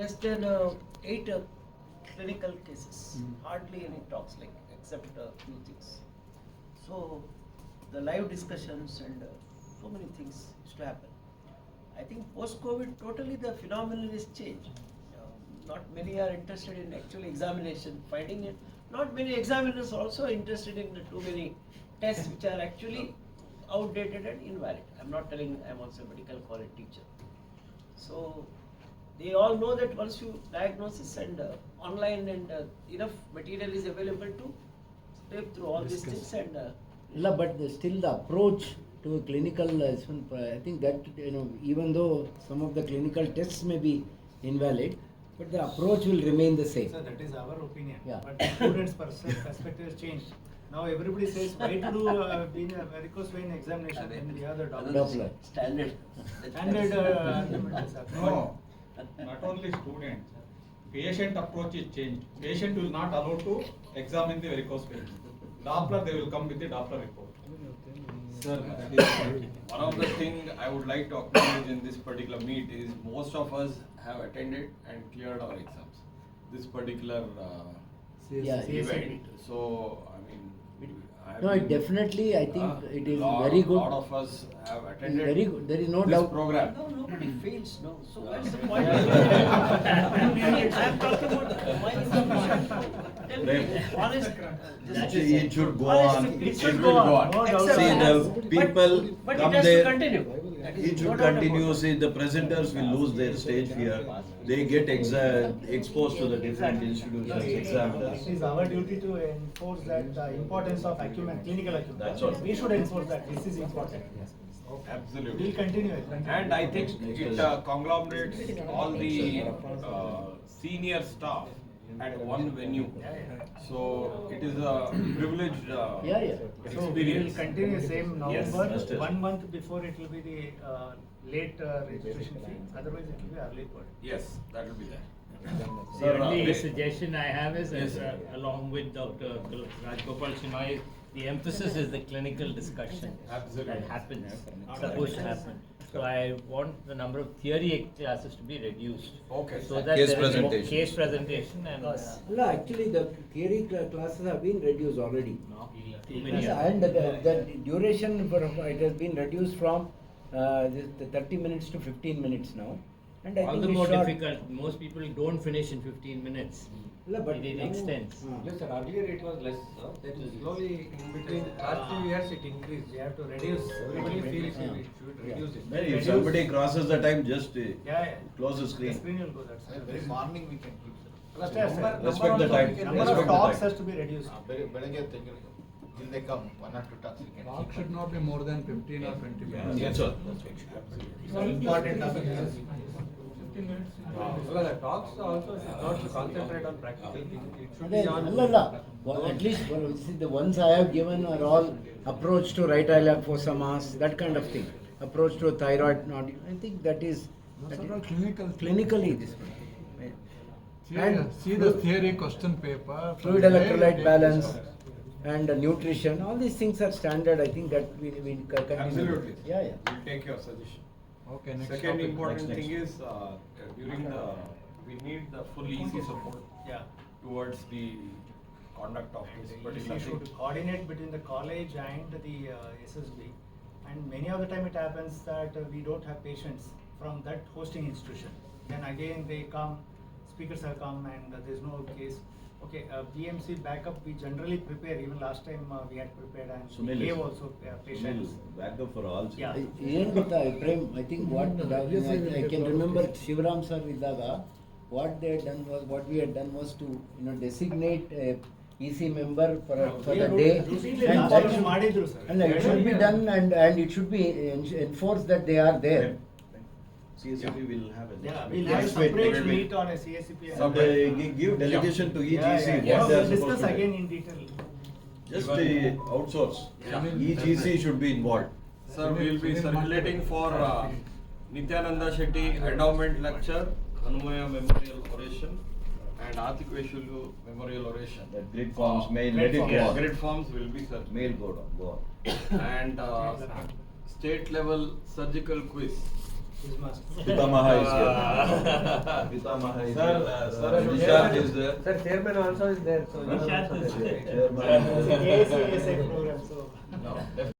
less than 8 clinical cases. Hardly any talks, like except a few things. So the live discussions and so many things used to happen. I think post-COVID, totally the phenomenon is changed. Not many are interested in actual examination, finding it. Not many examiners also are interested in too many tests which are actually outdated and invalid. I'm not telling I'm also a medical college teacher. So they all know that once you diagnosis and online and enough material is available to step through all these things and No, but still the approach to a clinical, I think that, even though some of the clinical tests may be invalid, but the approach will remain the same. So that is our opinion. Yeah. But students' perspective has changed. Now everybody says, why to do varicose vein examination when we have the Doppler. standard. Standard argument is No, not only students. Patient approach is changed. Patient will not allow to examine the varicose vein. Doppler, they will come with the Doppler report. Sir, one of the thing I would like to acknowledge in this particular meet is most of us have attended and cleared our exams. This particular Yeah, event. So, I mean, No, it definitely, I think it is lot, very good. Lot of us have attended Very good. There is no this doubt. program. No, nobody fails, no. So what's the point? I'm talking about my information. Tell me, honest. It should go honest, on. It should It go will go on. on. Except See, that. the people But come it has to there. continue. That is It should no doubt about continue. it. See, the presenters will lose their stage fear. They get exposed to the different institutions, It examiners. is our duty to enforce that importance of acumen, clinical acumen. That's all. We should enforce that. This is important. Absolutely. We'll continue it. And I think it conglomerates all the senior staff at one venue. So it is a privileged Yeah, yeah. So we will experience. continue same Yes, November, that's it. 1 month before it will be the late registration fee, otherwise it will be early bird. Yes, that will be there. The only please. suggestion I have is, Yes, sir. along with Dr. Rajgopal Shimai, the emphasis is the clinical discussion Absolutely. that happens, supposed to happen. So I want the number of theory classes to be reduced. Okay. So that Case there is more presentation. case presentation and No, actually, the theory classes have been reduced already. too many. Yes, and the duration for it has been reduced from the 30 minutes to 15 minutes now. And I All think the it's more short. difficult, most people don't finish in 15 minutes. No, but It now- extends. Yes, sir, earlier it was less, sir. That is slowly in between last few years it increased. We have to reduce. Everybody feels Yeah. we should reduce it. Maybe if somebody crosses the time, just Yeah. close the The screen. screen will go, that's why. Very morning we can keep. That's why I said, Respect the time. number Respect of the talks time. has to be reduced. ಬೆಳಗ್ಗೆ till they come, 1 or 2 talks we can Talk keep. should not be more than 15 or 20 minutes. That's all. Important topic is 15 minutes. Well, the talks also should not concentrate on practical things. It should Then, be on. at least see, the ones I have given are all approach to right iliac fossa mass, that kind of thing. Approach to thyroid nodule. I think that is Those are all clinical. clinically this one. See the theory question paper. Fluid electrolyte balance and nutrition, all these things are standard. I think that we continue. Absolutely. Yeah, yeah. We'll take your suggestion. Okay, next Second topic. important Next. thing is during we need the full EC support Yeah. towards the conduct of this We particular should thing. coordinate between the college and the SSB. And many of the time it happens that we don't have patients from that hosting institution. Then again they come, speakers have come and there's no case. Okay, BMC backup we generally prepare, even last time we had prepared and we Sunil gave is- also patients. Backup for all. Yeah. Even with Prem, I think I can remember Shivaram sir Vidaga, what we had done was to designate a EC member for the day. Routinely And last that time ಮಾಡಿದ್ರು sir. and it should be done and it should be enforced that they are there. CSP will have a. Yeah, we'll have a Next week, separate next week. meet on a CSCP. and- Some give delegation to each Yeah, EC, yeah, what yeah. they are We'll supposed discuss to again do. in detail. Just outsource. Yeah. Each EC should be involved. Sir, we will be circulating for Nityananda Shetty Endowment Lecture, Hanumaya Memorial Oration, and Atikveshulu Memorial Oration. That grid forms, mail, Grid let it forms. go Yes, on. grid forms will be circulated. Mail go on. And state level surgical quiz His must. Pitamaha is here. Pitamaha is Sir, here. sir, Nishant is there. Sir, chairman also is there, so you Huh? also there. Chairman. ASA program, so. No.